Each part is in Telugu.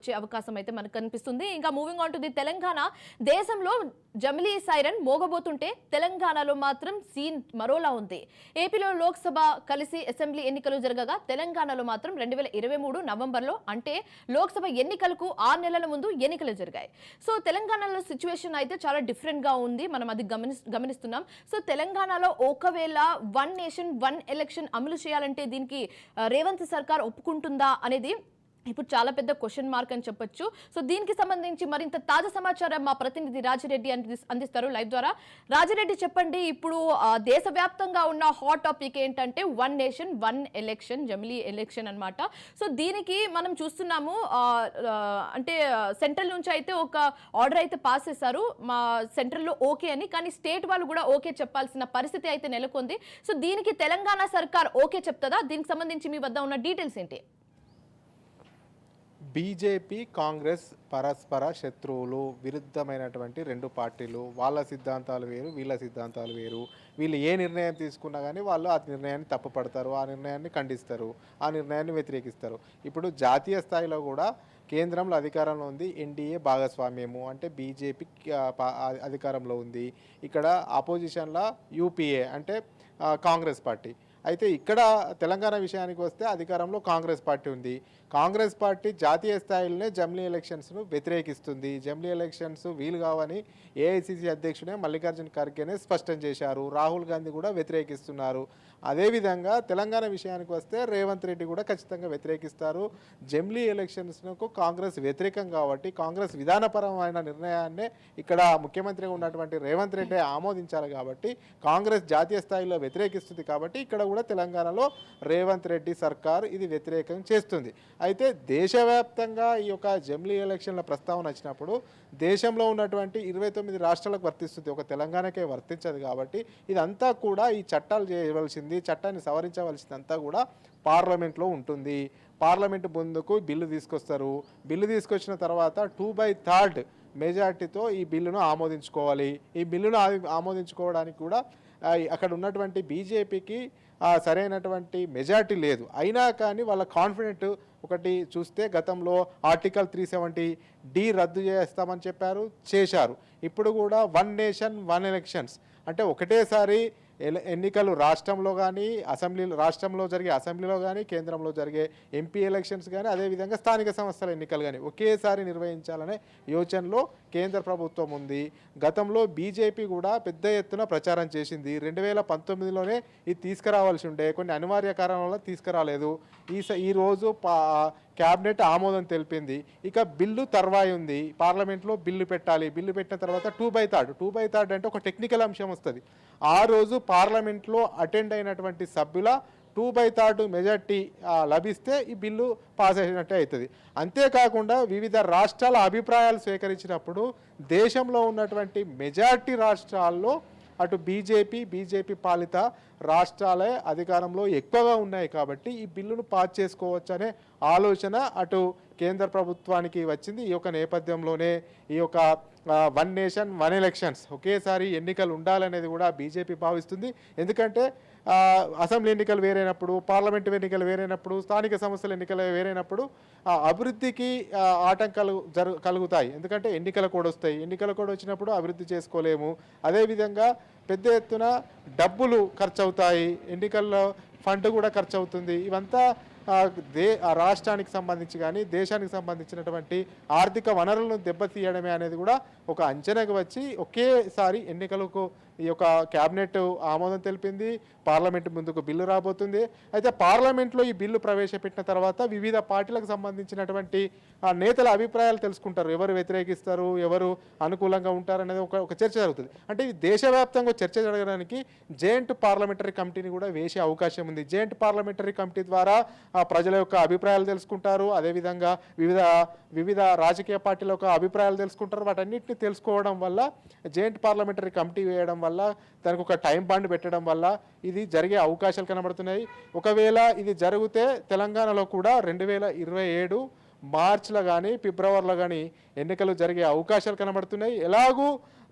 వచ్చే అవకాశం అయితే మనకు కనిపిస్తుంది. ఇంకా moving on to the Telangana, దేశంలో జమిలీ సైరన్ మోగబోతుంటే తెలంగాణలో మాత్రం సీన్ మరోలా ఉంది. ఏపీలో లోక్సభ కలిసి అసెంబ్లీ ఎన్నికలు జరగగా తెలంగాణలో మాత్రం 2023 నవంబర్లో అంటే లోక్సభ ఎన్నికలకు 6 నెలల ముందు ఎన్నికలు జరిగాయి. సో తెలంగాణలో సిచ్యువేషన్ అయితే చాలా డిఫరెంట్ గా ఉంది. మనం అది గమనిస్తున్నాం. సో తెలంగాణలో ఒకవేళ వన్ నేషన్ వన్ ఎలక్షన్ అమలు చేయాలంటే దీనికి రేవంత్ సర్కార్ ఒప్పుకుంటుందా అనేది ఇప్పుడు చాలా పెద్ద క్వశ్చన్ మార్క్ అని చెప్పొచ్చు. సో దీనికి సంబంధించి మరింత తాజా సమాచారం మా ప్రతినిధి రాజిరెడ్డి అందిస్తారు లైవ్ ద్వారా. రాజిరెడ్డి, చెప్పండి, ఇప్పుడు దేశవ్యాప్తంగా ఉన్న హాట్ టాపిక్ ఏంటంటే వన్ నేషన్ వన్ ఎలక్షన్, జమిలీ ఎలక్షన్ అన్నమాట. సో దీనికి మనం చూస్తున్నాము, అంటే సెంట్రల్ నుంచి అయితే ఒక ఆర్డర్ అయితే పాస్ చేశారు మా సెంట్రల్లో ఓకే అని, కానీ స్టేట్ వాళ్ళు కూడా ఓకే చెప్పాల్సిన పరిస్థితి అయితే నెలకొంది. సో దీనికి తెలంగాణ సర్కార్ ఓకే చెప్తుందా? దీనికి సంబంధించి మీ వద్ద ఉన్న డీటెయిల్స్ ఏంటి? బీజేపీ కాంగ్రెస్ పరస్పర శత్రువులు, విరుద్ధమైనటువంటి రెండు పార్టీలు. వాళ్ళ సిద్ధాంతాలు వేరు, వీళ్ళ సిద్ధాంతాలు వేరు. వీళ్ళు ఏ నిర్ణయం తీసుకున్నా కానీ వాళ్ళు ఆ నిర్ణయాన్ని తప్పుపడతారు, ఆ నిర్ణయాన్ని ఖండిస్తారు, ఆ నిర్ణయాన్ని వ్యతిరేకిస్తారు. ఇప్పుడు జాతీయ స్థాయిలో కూడా కేంద్రంలో అధికారంలో ఉంది ఎన్డీఏ భాగస్వామ్యము, అంటే బీజేపీ అధికారంలో ఉంది. ఇక్కడ ఆపోజిషన్లో యూపీఏ అంటే కాంగ్రెస్ పార్టీ. అయితే ఇక్కడ తెలంగాణ విషయానికి వస్తే అధికారంలో కాంగ్రెస్ పార్టీ ఉంది. కాంగ్రెస్ పార్టీ జాతీయ స్థాయిలోనే జమిలీ ఎలక్షన్స్ను వ్యతిరేకిస్తుంది. జమిలీ ఎలక్షన్స్ వీలు కావని ఏఐసిసి అధ్యక్షుడే మల్లికార్జున ఖర్గేనే స్పష్టం చేశారు. రాహుల్ గాంధీ కూడా వ్యతిరేకిస్తున్నారు. అదేవిధంగా తెలంగాణ విషయానికి వస్తే రేవంత్ రెడ్డి కూడా ఖచ్చితంగా వ్యతిరేకిస్తారు. జమిలీ ఎలక్షన్స్కు కాంగ్రెస్ వ్యతిరేకం కాబట్టి కాంగ్రెస్ విధానపరమైన నిర్ణయాన్నే ఇక్కడ ముఖ్యమంత్రిగా ఉన్నటువంటి రేవంత్ రెడ్డి ఆమోదించాలి కాబట్టి కాంగ్రెస్ జాతీయ స్థాయిలో వ్యతిరేకిస్తుంది. కాబట్టి ఇక్కడ కూడా తెలంగాణలో రేవంత్ రెడ్డి సర్కార్ ఇది వ్యతిరేకం చేస్తుంది. అయితే దేశవ్యాప్తంగా ఈ యొక్క జమిలీ ఎలక్షన్ల ప్రస్తావన వచ్చినప్పుడు దేశంలో ఉన్నటువంటి 29 రాష్ట్రాలకు వర్తిస్తుంది, ఒక తెలంగాణకే వర్తించదు. కాబట్టి ఇదంతా కూడా ఈ చట్టాలు చేయవలసింది, చట్టాన్ని సవరించవలసిందంతా కూడా పార్లమెంట్లో ఉంటుంది. పార్లమెంట్ ముందుకు బిల్లు తీసుకొస్తారు. బిల్లు తీసుకొచ్చిన తర్వాత 2/3 మెజార్టీతో ఈ బిల్లును ఆమోదించుకోవాలి. ఈ బిల్లును ఆమోదించుకోవడానికి కూడా అక్కడ ఉన్నటువంటి బీజేపీకి సరైనటువంటి మెజార్టీ లేదు. అయినా కానీ వాళ్ళ కాన్ఫిడెంట్ ఒకటి చూస్తే గతంలో ఆర్టికల్ 370D రద్దు చేస్తామని చెప్పారు, చేశారు. ఇప్పుడు కూడా వన్ నేషన్ వన్ ఎలక్షన్స్ అంటే ఒకటేసారి ఎన్నికలు రాష్ట్రంలో కానీ రాష్ట్రంలో జరిగే అసెంబ్లీలో కానీ కేంద్రంలో జరిగే ఎంపీ ఎలక్షన్స్ కానీ అదేవిధంగా స్థానిక సంస్థల ఎన్నికలు కానీ ఒకేసారి నిర్వహించాలనే యోచనలో కేంద్ర ప్రభుత్వం ఉంది. గతంలో బీజేపీ కూడా పెద్ద ఎత్తున ప్రచారం చేసింది. 2019లోనే ఇది తీసుకురావాల్సి ఉండే, కొన్ని అనివార్య కారణాల వల్ల తీసుకురాలేదు. ఈరోజు క్యాబినెట్ ఆమోదం తెలిపింది. ఇక బిల్లు తర్వాయి ఉంది, పార్లమెంట్లో బిల్లు పెట్టాలి. బిల్లు పెట్టిన తర్వాత 2/3 అంటే ఒక టెక్నికల్ అంశం వస్తుంది. ఆ రోజు పార్లమెంట్లో అటెండ్ అయినటువంటి సభ్యుల 2/3 మెజార్టీ లభిస్తే ఈ బిల్లు పాస్ అయినట్టే అవుతుంది. అంతేకాకుండా వివిధ రాష్ట్రాల అభిప్రాయాలు స్వీకరించినప్పుడు దేశంలో ఉన్నటువంటి మెజార్టీ రాష్ట్రాల్లో అటు బీజేపీ పాలిత రాష్ట్రాలే అధికారంలో ఎక్కువగా ఉన్నాయి. కాబట్టి ఈ బిల్లును పాస్ చేసుకోవచ్చనే ఆలోచన అటు కేంద్ర ప్రభుత్వానికి వచ్చింది. ఈ యొక్క నేపథ్యంలోనే ఈ యొక్క వన్ నేషన్ వన్ ఎలక్షన్స్ ఒకేసారి ఎన్నికలు ఉండాలనేది కూడా బీజేపీ భావిస్తుంది. ఎందుకంటే అసెంబ్లీ ఎన్నికలు వేరైనప్పుడు, పార్లమెంటు ఎన్నికలు వేరైనప్పుడు, స్థానిక సంస్థల ఎన్నికలు వేరైనప్పుడు అభివృద్ధికి ఆటంకాలు కలుగుతాయి. ఎందుకంటే ఎన్నికల కోడ్ వస్తాయి, ఎన్నికల కోడ్ వచ్చినప్పుడు అభివృద్ధి చేసుకోలేము. అదేవిధంగా పెద్ద ఎత్తున డబ్బులు ఖర్చు అవుతాయి, ఎన్నికల్లో ఫండ్ కూడా ఖర్చు అవుతుంది. ఇవంతా రాష్ట్రానికి సంబంధించి కానీ దేశానికి సంబంధించినటువంటి ఆర్థిక వనరులను దెబ్బతీయడమే అనేది కూడా ఒక అంచనాకు వచ్చి ఒకేసారి ఎన్నికలకు ఈ యొక్క క్యాబినెట్ ఆమోదం తెలిపింది. పార్లమెంట్ ముందుకు బిల్లు రాబోతుంది. అయితే పార్లమెంట్లో ఈ బిల్లు ప్రవేశపెట్టిన తర్వాత వివిధ పార్టీలకు సంబంధించినటువంటి నేతల అభిప్రాయాలు తెలుసుకుంటారు. ఎవరు వ్యతిరేకిస్తారు, ఎవరు అనుకూలంగా ఉంటారు అనేది ఒక చర్చ జరుగుతుంది. అంటే ఈ దేశవ్యాప్తంగా చర్చ జరగడానికి జాయింట్ పార్లమెంటరీ కమిటీని కూడా వేసే అవకాశం ఉంది. జాయింట్ పార్లమెంటరీ కమిటీ ద్వారా ప్రజల యొక్క అభిప్రాయాలు తెలుసుకుంటారు. అదేవిధంగా వివిధ రాజకీయ పార్టీల యొక్క అభిప్రాయాలు తెలుసుకుంటారు. వాటన్నిటిని తెలుసుకోవడం వల్ల జాయింట్ పార్లమెంటరీ కమిటీ వేయడం వల్ల, దానికి ఒక టైం బాండ్ పెట్టడం వల్ల ఇది జరిగే అవకాశాలు కనబడుతున్నాయి. ఒకవేళ ఇది జరిగితే తెలంగాణలో కూడా 2027 మార్చిలో కానీ ఫిబ్రవరిలో కానీ ఎన్నికలు జరిగే అవకాశాలు కనబడుతున్నాయి. ఎలాగూ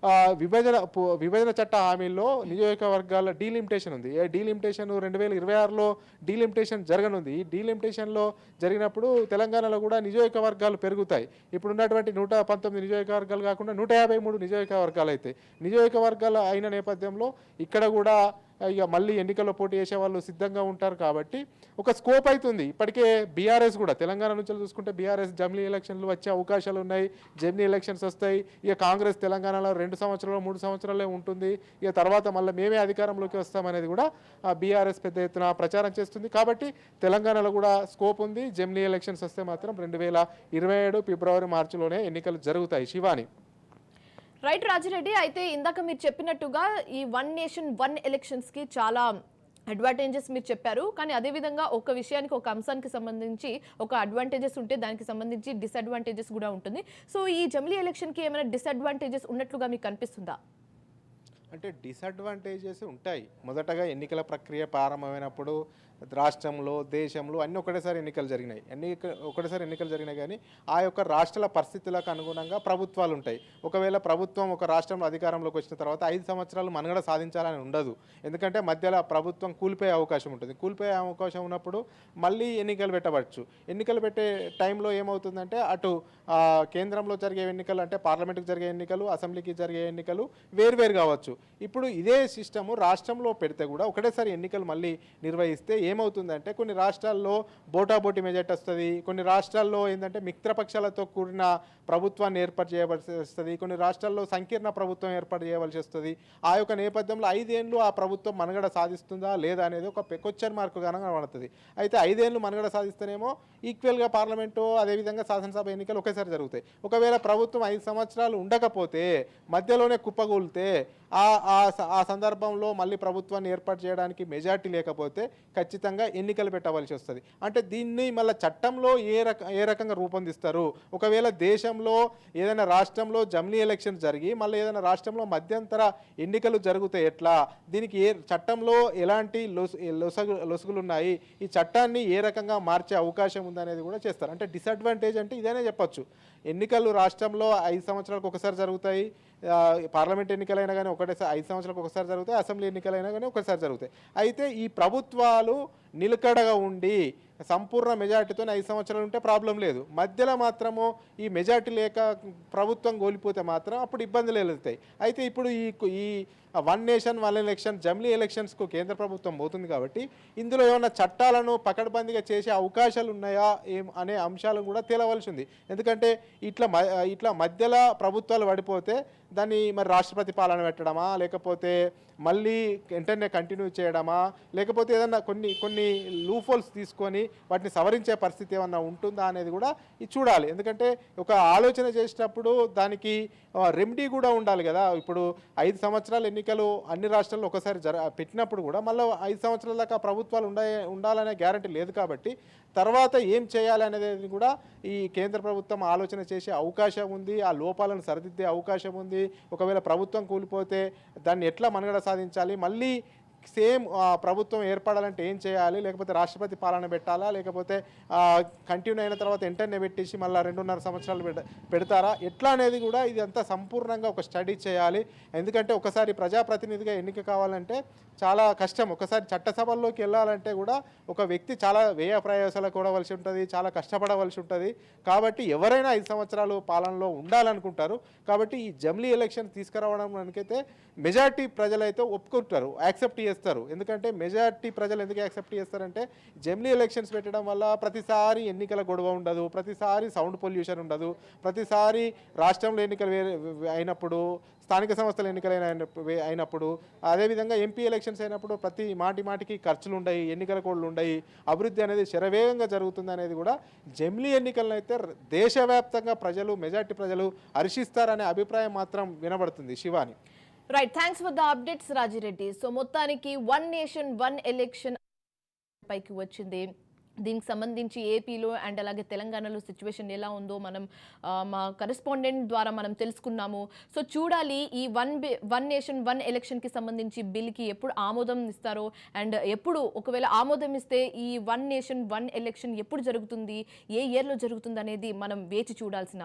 విభజన చట్ట హామీల్లో నియోజకవర్గాల డీలిమిటేషన్ ఉంది. ఏ డీలిమిటేషన్ 2026లో డీలిమిటేషన్ జరగనుంది. ఈ డీలిమిటేషన్లో జరిగినప్పుడు తెలంగాణలో కూడా నియోజకవర్గాలు పెరుగుతాయి. ఇప్పుడు ఉన్నటువంటి 119 నియోజకవర్గాలు కాకుండా 153 నియోజకవర్గాలు అయితే నియోజకవర్గాలు అయిన నేపథ్యంలో ఇక్కడ కూడా ఇక మళ్ళీ ఎన్నికల్లో పోటీ చేసే వాళ్ళు సిద్ధంగా ఉంటారు. కాబట్టి ఒక స్కోప్ అవుతుంది. ఇప్పటికే బీఆర్ఎస్ కూడా తెలంగాణ నుంచి చూసుకుంటే బీఆర్ఎస్ జమిలీ ఎలక్షన్లు వచ్చే అవకాశాలు ఉన్నాయి. జమిలీ ఎలక్షన్స్ వస్తాయి. ఇక కాంగ్రెస్ తెలంగాణలో 2 సంవత్సరాలు 3 సంవత్సరాలే ఉంటుంది. ఇక తర్వాత మళ్ళీ మేమే అధికారంలోకి వస్తామనేది కూడా బీఆర్ఎస్ పెద్ద ఎత్తున ప్రచారం చేస్తుంది. కాబట్టి తెలంగాణలో కూడా స్కోప్ ఉంది. జమిలీ ఎలక్షన్స్ వస్తే మాత్రం 2027 ఫిబ్రవరి మార్చిలోనే ఎన్నికలు జరుగుతాయి. శివాని. రైట్ రాజిరెడ్డి, అయితే ఇందాక మీరు చెప్పినట్టుగా ఈ వన్ నేషన్ వన్ ఎలక్షన్స్ కి చాలా అడ్వాంటేజెస్ మీరు చెప్పారు. కానీ అదేవిధంగా ఒక విషయానికి ఒక అంశానికి సంబంధించి ఒక అడ్వాంటేజెస్ ఉంటే దానికి సంబంధించి డిసడ్వాంటేజెస్ కూడా ఉంటుంది. సో ఈ జమిలీ ఎలక్షన్కి ఏమైనా డిసడ్వాంటేజెస్ ఉన్నట్లుగా మీకు కనిపిస్తుందా? అంటే డిసడ్వాంటేజెస్ ఉంటాయి. మొదటగా ఎన్నికల ప్రక్రియ ప్రారంభమైనప్పుడు రాష్ట్రంలో దేశంలో అన్ని ఒకటేసారి ఎన్నికలు జరిగినాయి. ఒకటేసారి ఎన్నికలు జరిగినాయి కానీ ఆ యొక్క రాష్ట్రాల పరిస్థితులకు అనుగుణంగా ప్రభుత్వాలు ఉంటాయి. ఒకవేళ ప్రభుత్వం ఒక రాష్ట్రంలో అధికారంలోకి వచ్చిన తర్వాత 5 సంవత్సరాలు మనుగడ సాధించాలని ఉండదు. ఎందుకంటే మధ్యలో ప్రభుత్వం కూలిపోయే అవకాశం ఉంటుంది. కూలిపోయే అవకాశం ఉన్నప్పుడు మళ్ళీ ఎన్నికలు పెట్టవచ్చు. ఎన్నికలు పెట్టే టైంలో ఏమవుతుందంటే అటు కేంద్రంలో జరిగే ఎన్నికలు అంటే పార్లమెంటుకు జరిగే ఎన్నికలు, అసెంబ్లీకి జరిగే ఎన్నికలు వేరువేరు కావచ్చు. ఇప్పుడు ఇదే సిస్టము రాష్ట్రంలో పెడితే కూడా ఒకటేసారి ఎన్నికలు మళ్ళీ నిర్వహిస్తే ఏమవుతుందంటే కొన్ని రాష్ట్రాల్లో బోటాబోటీ మెజార్టీ వస్తుంది. కొన్ని రాష్ట్రాల్లో ఏంటంటే మిత్రపక్షాలతో కూడిన ప్రభుత్వాన్ని ఏర్పాటు చేయవలసి వస్తుంది. కొన్ని రాష్ట్రాల్లో సంకీర్ణ ప్రభుత్వం ఏర్పాటు చేయవలసి వస్తుంది. ఆ యొక్క నేపథ్యంలో 5 ఏళ్ళు ఆ ప్రభుత్వం మనుగడ సాధిస్తుందా లేదా అనేది ఒక క్వశ్చన్ మార్క్ కనబడుతుంది. అయితే 5 ఏళ్ళు మనుగడ సాధిస్తేనేమో ఈక్వల్గా పార్లమెంటు అదేవిధంగా శాసనసభ ఎన్నికలు ఒకేసారి జరుగుతాయి. ఒకవేళ ప్రభుత్వం 5 సంవత్సరాలు ఉండకపోతే మధ్యలోనే కుప్పగూలితే ఆ సందర్భంలో మళ్ళీ ప్రభుత్వాన్ని ఏర్పాటు చేయడానికి మెజార్టీ లేకపోతే ఖచ్చితంగా ఎన్నికలు పెట్టవలసి వస్తుంది. అంటే దీన్ని మళ్ళీ చట్టంలో ఏ రకంగా రూపొందిస్తారు? ఒకవేళ దేశంలో ఏదైనా రాష్ట్రంలో జమిలీ ఎలక్షన్ జరిగి మళ్ళీ ఏదైనా రాష్ట్రంలో మధ్యంతర ఎన్నికలు జరిగితే ఎట్లా? దీనికి చట్టంలో ఎలాంటి లొసుగులు ఉన్నాయి? ఈ చట్టాన్ని ఏ రకంగా మార్చే అవకాశం ఉందనేది కూడా చేస్తారు. అంటే డిసడ్వాంటేజ్ అంటే ఇదేనే చెప్పొచ్చు. ఎన్నికలు రాష్ట్రంలో 5 సంవత్సరాలకు ఒకసారి జరుగుతాయి. పార్లమెంట్ ఎన్నికలైనా కానీ 5 సంవత్సరాలకు ఒకసారి జరుగుతాయి. అసెంబ్లీ ఎన్నికలైనా కానీ ఒకసారి జరుగుతాయి. అయితే ఈ ప్రభుత్వాలు నిలకడగా ఉండి సంపూర్ణ మెజార్టీతో 5 సంవత్సరాలు ఉంటే ప్రాబ్లం లేదు. మధ్యలో మాత్రము ఈ మెజార్టీ లేక ప్రభుత్వం కోల్పోతే మాత్రం అప్పుడు ఇబ్బందులు ఎదుగుతాయి. అయితే ఇప్పుడు ఈ వన్ నేషన్ వన్ ఎలక్షన్ జమిలీ ఎలక్షన్స్కు కేంద్ర ప్రభుత్వం పోతుంది కాబట్టి ఇందులో ఏమైనా చట్టాలను పకడ్బందీగా చేసే అవకాశాలు ఉన్నాయా అనే అంశాలను కూడా తేలవలసి ఉంది. ఎందుకంటే ఇట్లా మధ్యలో ప్రభుత్వాలు పడిపోతే దాన్ని మరి రాష్ట్రపతి పాలన పెట్టడమా, లేకపోతే మళ్ళీ వెంటనే కంటిన్యూ చేయడమా, లేకపోతే ఏదన్నా కొన్ని లూఫోల్స్ తీసుకొని వాటిని సవరించే పరిస్థితి ఏమన్నా ఉంటుందా అనేది కూడా ఇది చూడాలి. ఎందుకంటే ఒక ఆలోచన చేసేటప్పుడు దానికి రెమెడీ కూడా ఉండాలి కదా. ఇప్పుడు 5 సంవత్సరాల ఎన్నికలు అన్ని రాష్ట్రాల్లో ఒకసారి పెట్టినప్పుడు కూడా మళ్ళీ 5 సంవత్సరాల దాకా ప్రభుత్వాలు ఉండాలనే గ్యారంటీ లేదు. కాబట్టి తర్వాత ఏం చేయాలి అనేది కూడా ఈ కేంద్ర ప్రభుత్వం ఆలోచన చేసే అవకాశం ఉంది. ఆ లోపాలను సరిదిద్దే అవకాశం ఉంది. ఒకవేళ ప్రభుత్వం కూలిపోతే దాన్ని ఎట్లా మనుగడ సాధించాలి, మళ్ళీ సేమ్ ప్రభుత్వం ఏర్పడాలంటే ఏం చేయాలి, లేకపోతే రాష్ట్రపతి పాలన పెట్టాలా, లేకపోతే కంటిన్యూ అయిన తర్వాత వెంటనే పెట్టేసి మళ్ళీ 2.5 సంవత్సరాలు పెడతారా, ఎట్లా అనేది కూడా ఇది అంతా సంపూర్ణంగా ఒక స్టడీ చేయాలి. ఎందుకంటే ఒకసారి ప్రజాప్రతినిధిగా ఎన్నిక కావాలంటే చాలా కష్టం. ఒకసారి చట్టసభల్లోకి వెళ్ళాలంటే కూడా ఒక వ్యక్తి చాలా వ్యయ ప్రయాసాలకు కూడవలసి ఉంటుంది, చాలా కష్టపడవలసి ఉంటుంది. కాబట్టి ఎవరైనా 5 సంవత్సరాలు పాలనలో ఉండాలనుకుంటారు. కాబట్టి ఈ జమిలీ ఎలక్షన్ తీసుకురావడానికైతే మెజార్టీ ప్రజలైతే ఒప్పుకుంటారు, యాక్సెప్ట్ చేస్తారు. ఎందుకంటే మెజార్టీ ప్రజలు ఎందుకు యాక్సెప్ట్ చేస్తారంటే జమిలీ ఎలక్షన్స్ పెట్టడం వల్ల ప్రతిసారి ఎన్నికల గొడవ ఉండదు, ప్రతిసారి సౌండ్ పొల్యూషన్ ఉండదు, ప్రతిసారి రాష్ట్రంలో ఎన్నికలు అయినప్పుడు, స్థానిక సంస్థల ఎన్నికలు అయినప్పుడు, అదేవిధంగా ఎంపీ ఎలక్షన్స్ అయినప్పుడు ప్రతి మాటికి ఖర్చులు ఉండయి, ఎన్నికల కోడ్లు ఉండయి, అభివృద్ధి అనేది శరవేగంగా జరుగుతుంది అనేది కూడా జమిలీ ఎన్నికలను అయితే దేశవ్యాప్తంగా మెజార్టీ ప్రజలు హర్షిస్తారనే అభిప్రాయం మాత్రం వినబడుతుంది. Shivani. Right, thanks for the updates Rajireddy. So మొత్తానికి వన్ నేషన్ వన్ ఎలక్షన్ పైకి వచ్చింది దీనికి సంబంధించి ఏపీలో అండ్ అలాగే తెలంగాణలో సిచ్యువేషన్ ఎలా ఉందో మనం మా కరెస్పాండెంట్ ద్వారా మనం తెలుసుకున్నాము. సో చూడాలి ఈ వన్ నేషన్ వన్ ఎలక్షన్కి సంబంధించి బిల్కి ఎప్పుడు ఆమోదం ఇస్తారో అండ్ ఎప్పుడు ఒకవేళ ఆమోదం ఇస్తే ఈ వన్ నేషన్ వన్ ఎలక్షన్ ఎప్పుడు జరుగుతుంది, ఏ ఇయర్లో జరుగుతుంది అనేది మనం వేచి చూడాల్సిన